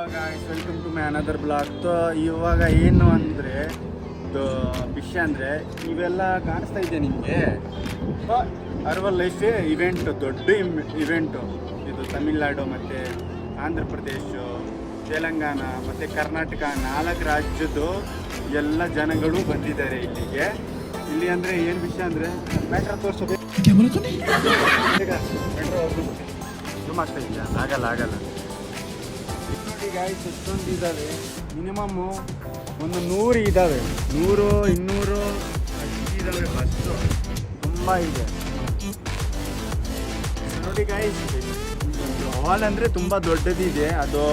Welcome to my another blog. ಇವಾಗ ಏನು ಅಂದರೆ ವಿಷಯ ಅಂದರೆ ಇವೆಲ್ಲ ಕಾಣಿಸ್ತಾ ಇದೆ ನಿಮಗೆ. ಅರ್ವಲ್ ಲೈಫ್ ಇವೆಂಟ್, ದೊಡ್ಡ ಇವೆಂಟು ಇದು. ತಮಿಳ್ನಾಡು ಮತ್ತು ಆಂಧ್ರ ಪ್ರದೇಶ, ತೆಲಂಗಾಣ ಮತ್ತು ಕರ್ನಾಟಕ 4 ರಾಜ್ಯದ್ದು ಎಲ್ಲ ಜನಗಳು ಬಂದಿದ್ದಾರೆ ಇಲ್ಲಿಗೆ. ಇಲ್ಲಿ ಅಂದರೆ ಏನು ವಿಷಯ ಅಂದರೆ ಮ್ಯಾಟ್ರ ತೋರಿಸೋದು ಆಗ್ತಾ ಇದೆಯಾ? ಆಗಲ್ಲ. ನೋಡಿ ಗಾಯ್ಸ್, ಎಷ್ಟೊಂದು ಇದ್ದಾವೆ. ಮಿನಿಮಮ್ಮು ಒಂದು 100 ಇದ್ದಾವೆ, 100 200 ಇದ್ದಾವೆ. ಬಸ್ಸು ತುಂಬ ಇದೆ ನೋಡಿ ಗಾಯ್ಸ್. ಹಾಲ್ ಅಂದರೆ ತುಂಬ ದೊಡ್ಡದಿದೆ. ಅದು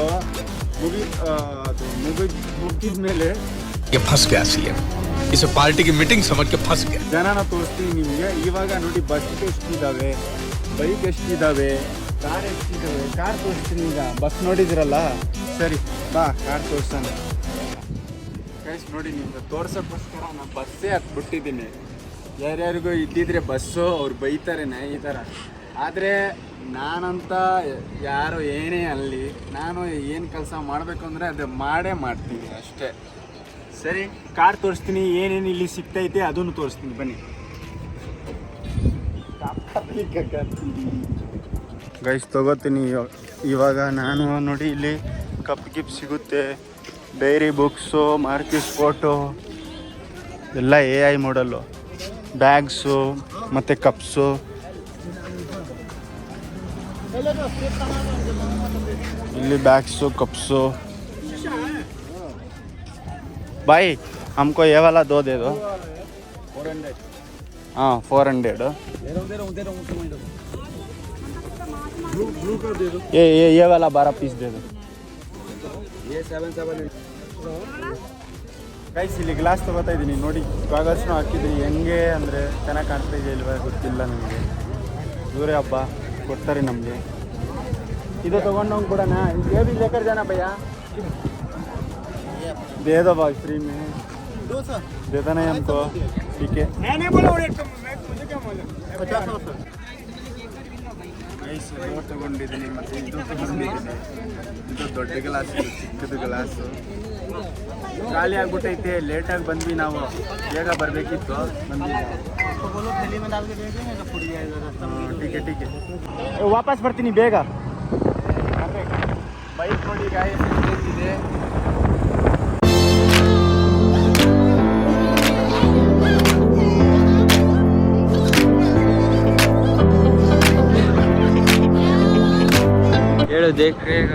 ಮುಗಿದ ಮೇಲೆ ಪಾರ್ಟಿ ಮೀಟಿಂಗ್ ಜನನ ತೋರಿಸ್ತೀವಿ ನಿಮಗೆ. ಇವಾಗ ನೋಡಿ ಬಸ್ ಎಷ್ಟಿದ್ದಾವೆ, ಬೈಕ್ ಎಷ್ಟಿದ್ದಾವೆ, ಕಾರ್ ಎಷ್ಟಿದ್ದಾವೆ. ಕಾರ್ ತೋರಿಸ್ತೀನಿ ಈಗ. ಬಸ್ ನೋಡಿದಿರಲ್ಲ, ಸರಿ ಬಾ ಕಾರ್ ತೋರಿಸೋಣ. ಗೈಸ್ ನೋಡಿ, ನಿಮ್ಗೆ ತೋರ್ಸೋಕ್ಕೋಸ್ಕರ ನಾನು ಬಸ್ಸೇ ಹಾಕ್ಬಿಟ್ಟಿದ್ದೀನಿ. ಯಾರ್ಯಾರಿಗೂ ಇದ್ದಿದ್ರೆ ಬಸ್ಸು ಅವ್ರು ಬೈತಾರೇನೆ ಈ ಥರ. ಆದರೆ ನಾನಂತ ಯಾರು ಏನೇ ಅಲ್ಲಿ, ನಾನು ಏನು ಕೆಲಸ ಮಾಡಬೇಕು ಅಂದರೆ ಅದು ಮಾಡ್ತೀನಿ ಅಷ್ಟೇ. ಸರಿ, ಕಾರ್ ತೋರಿಸ್ತೀನಿ, ಏನೇನು ಇಲ್ಲಿ ಸಿಗ್ತೈತೆ ಅದನ್ನು ತೋರಿಸ್ತೀನಿ ಬನ್ನಿ. ಗೈಸ್ ತಗೋತೀನಿ ಇವಾಗ ನಾನು. ನೋಡಿ ಇಲ್ಲಿ ಕಪ್ ಗಿಪ್ ಸಿಗುತ್ತೆ, ಡೈರಿ ಬುಕ್ಸು, ಮಾರ್ಕಿಸ್ ಫೋಟೋ ಎಲ್ಲ AI ಮಾಡಲ್ಲು. ಬ್ಯಾಗ್ಸು ಮತ್ತು ಕಪ್ಸು. ಇಲ್ಲಿ ಬ್ಯಾಗ್ಸು, ಕಪ್ಸು. ಬಾಯ್ हमको ये वाला दो दे दो. 400. हाँ 400. ब्लू का दे दो. ये वाला 12 पीस दे दो. ये 7 ಗೈಸ್ ಇಲ್ಲಿ ಗ್ಲಾಸ್ ತೊಗೋತಾ ಇದ್ದೀನಿ ನೋಡಿ. ಕಾಗಲ್ಸ್ನೂ ಹಾಕಿದ್ದೀನಿ. ಹೆಂಗೆ ಅಂದರೆ ಚೆನ್ನಾಗಿ ಕಾಣ್ತಾ ಇದೆ ಇಲ್ವಾ ಗೊತ್ತಿಲ್ಲ ನನಗೆ. ಇವರೇ ಹಬ್ಬ ಕೊಡ್ತಾರೆ ನಮಗೆ. ಇದು ತೊಗೊಂಡೋಗಿ ಕೊಡೋಣ. ये भी लेकर जाना भैया. दे दो भाई, फ्री में देता नहीं हमको. ठीक है. ಗೈಸ್ ತಗೊಂಡಿದ್ದೀನಿ. ಮತ್ತು ಇದು ತಗೊಂಡಿದ್ದೀನಿ. ಇದು ದೊಡ್ಡ ಗ್ಲಾಸ್, ಇದು ಚಿಕ್ಕದು ಗ್ಲಾಸು. ಖಾಲಿ ಆಗ್ಬಿಟ್ಟೈತೆ. ಲೇಟಾಗಿ ಬಂದ್ವಿ ನಾವು, ಬೇಗ ಬರಬೇಕಿತ್ತು. ಟೀಕೆ ವಾಪಸ್ ಬರ್ತೀನಿ ಬೇಗ. ಬೈಕ್ ನೋಡಿ ಗಾಯಸ್ ಎಷ್ಟಿದೆ. ಹೇಳು ದೇಖ್ರೇಗ.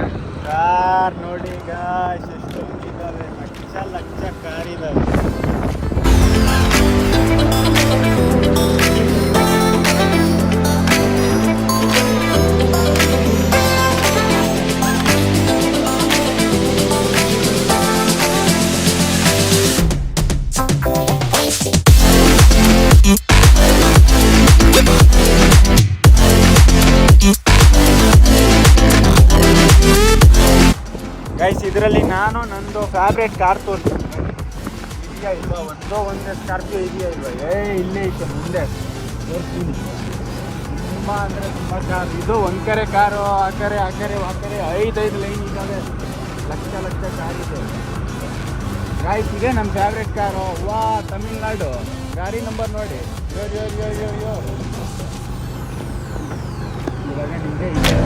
ಕಾರ್ ನೋಡಿ ಗಾಯ್ಸ್ ಎಷ್ಟೊಂದಿದ್ದಾವೆ. ಲಕ್ಷ ಕಾರ್ ಇದ್ದಾವೆ. ಗೈಸ್ ಇದರಲ್ಲಿ ನಾನು ನಂದು ಫೇವ್ರೇಟ್ ಕಾರ್ ತೋರಿಸ್ತೀನಿ. ಇದೆಯಾ ಇಲ್ವಾ? ಒಂದೇ ಸ್ಕಾರ್ಪಿಯೋ ಇದೆಯಾ ಇಲ್ವಾ? ಇಲ್ಲೇ ಐತೆ ಮುಂದೆ ತೋರಿಸ್ತೀನಿ. ತುಂಬ ಅಂದರೆ ತುಂಬ ಕಾರ್. ಇದು ಒಂದು ಕರೆ ಕಾರು, ಆ ಕರೆ 5 ಲೈನ್ ಇದ್ದಾವೆ. ಲಕ್ಷ ಕಾರ್ ಇದೆ ಗಾಯ್ಸ್. ಇದೆ ನನ್ನ ಫೇವ್ರೇಟ್ ಕಾರು. ವಾ, ತಮಿಳ್ನಾಡು ಗಾಡಿ ನಂಬರ್ ನೋಡಿ. ಯೋ ಇವಾಗ ನಿಮಗೆ ಇದೆ.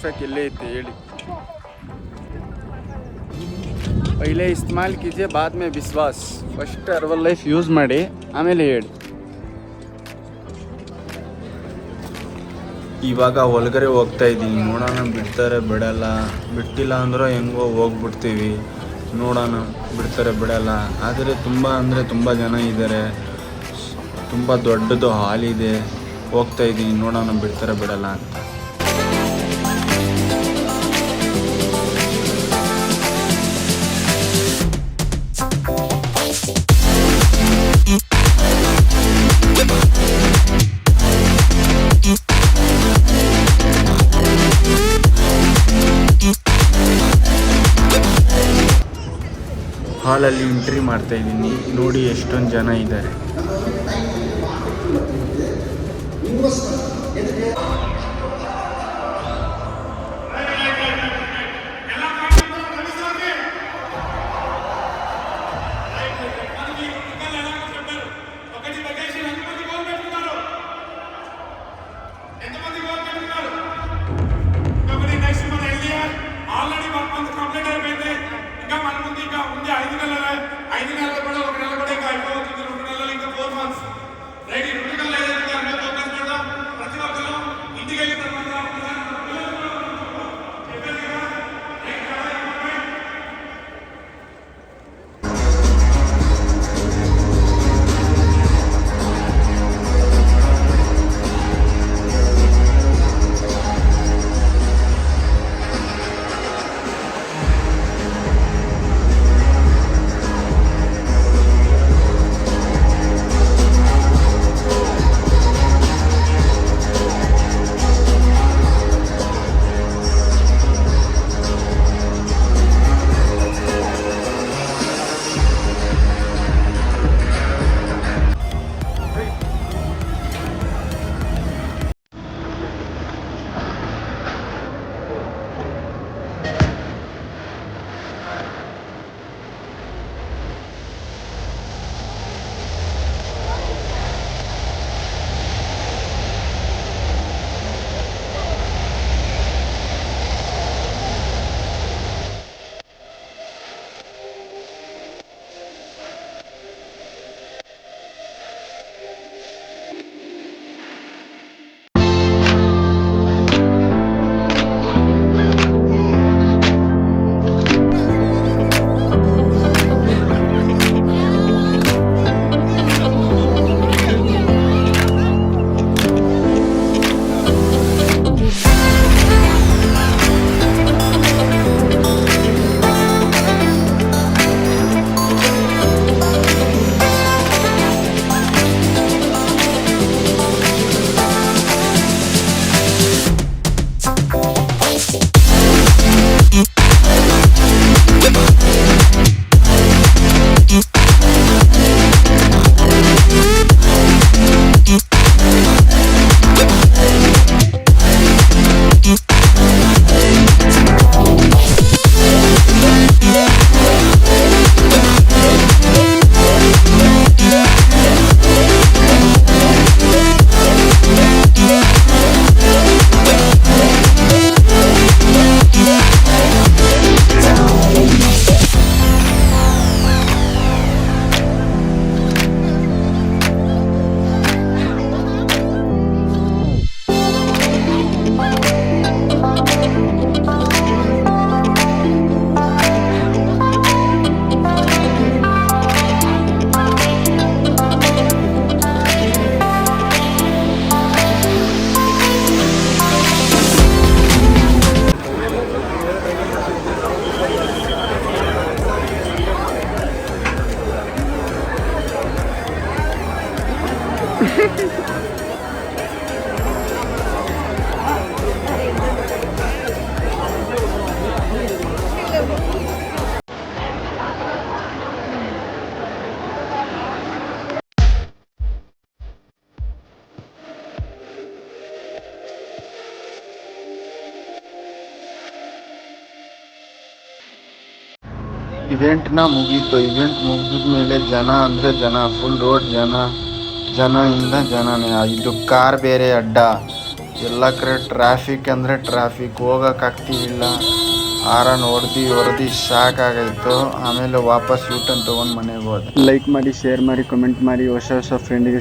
ತೋರ್ಸೋಕೆ ಎಲ್ಲೇ ಐತೆ ಹೇಳಿ. ಪೈಲೆ ಇಸ್ತೆಮಾಲ್ ಕೀಜಿಯೆ ಬಾದ್ ಮೇ ವಿಶ್ವಾಸ್. ಫಸ್ಟ್ ಹರ್ಬಲ್ ಲೈಫ್ ಯೂಸ್ ಮಾಡಿ ಆಮೇಲೆ ಹೇಳಿ. ಇವಾಗ ಒಳಗಡೆ ಹೋಗ್ತಾ ಇದ್ದೀನಿ, ನೋಡೋಣ ಬಿಡ್ತಾರೆ ಬಿಡಲ್ಲ. ಬಿಟ್ಟಿಲ್ಲ ಅಂದ್ರೆ ಹೆಂಗೋ ಹೋಗ್ಬಿಡ್ತೀವಿ, ನೋಡೋಣ ಬಿಡ್ತಾರೆ ಬಿಡಲ್ಲ. ಆದರೆ ತುಂಬ ಜನ ಇದ್ದಾರೆ, ತುಂಬ ದೊಡ್ಡದು ಹಾಲ್ ಇದೆ. ಹೋಗ್ತಾ ಇದ್ದೀನಿ, ನೋಡೋಣ ಬಿಡ್ತಾರೆ ಬಿಡಲ್ಲ ಅಂತ. ಹಾಲಲ್ಲಿ ಎಂಟ್ರಿ ಮಾಡ್ತಾ ಇದ್ದೀನಿ, ನೋಡಿ ಎಷ್ಟೊಂದು ಜನ ಇದ್ದಾರೆ. ಇವೆಂಟ್ನ ಮುಗೀತು. ಇವೆಂಟ್ ಮುಗಿದ ಮೇಲೆ ಜನ ಅಂದರೆ ಜನ, ಫುಲ್ ರೋಡ್ ಜನ, ಜನನೇ. ಇದು ಕಾರ್ ಬೇರೆ ಅಡ್ಡ, ಎಲ್ಲ ಕಡೆ ಟ್ರಾಫಿಕ್ ಅಂದರೆ ಟ್ರಾಫಿಕ್, ಹೋಗೋಕ್ಕಾಗ್ತಿಲ್ಲ. ಹಾರನ್ ಹೊಡೆದು ಸಾಕಾಗಾಯಿತು. ಆಮೇಲೆ ವಾಪಸ್ ಯೂಟರ್ನ್ ತೊಗೊಂಡು ಮನೆಗೆ ಹೋದೆ. ಲೈಕ್ ಮಾಡಿ, ಶೇರ್ ಮಾಡಿ, ಕಮೆಂಟ್ ಮಾಡಿ, ಹೊಸ ಫ್ರೆಂಡಿಗೆ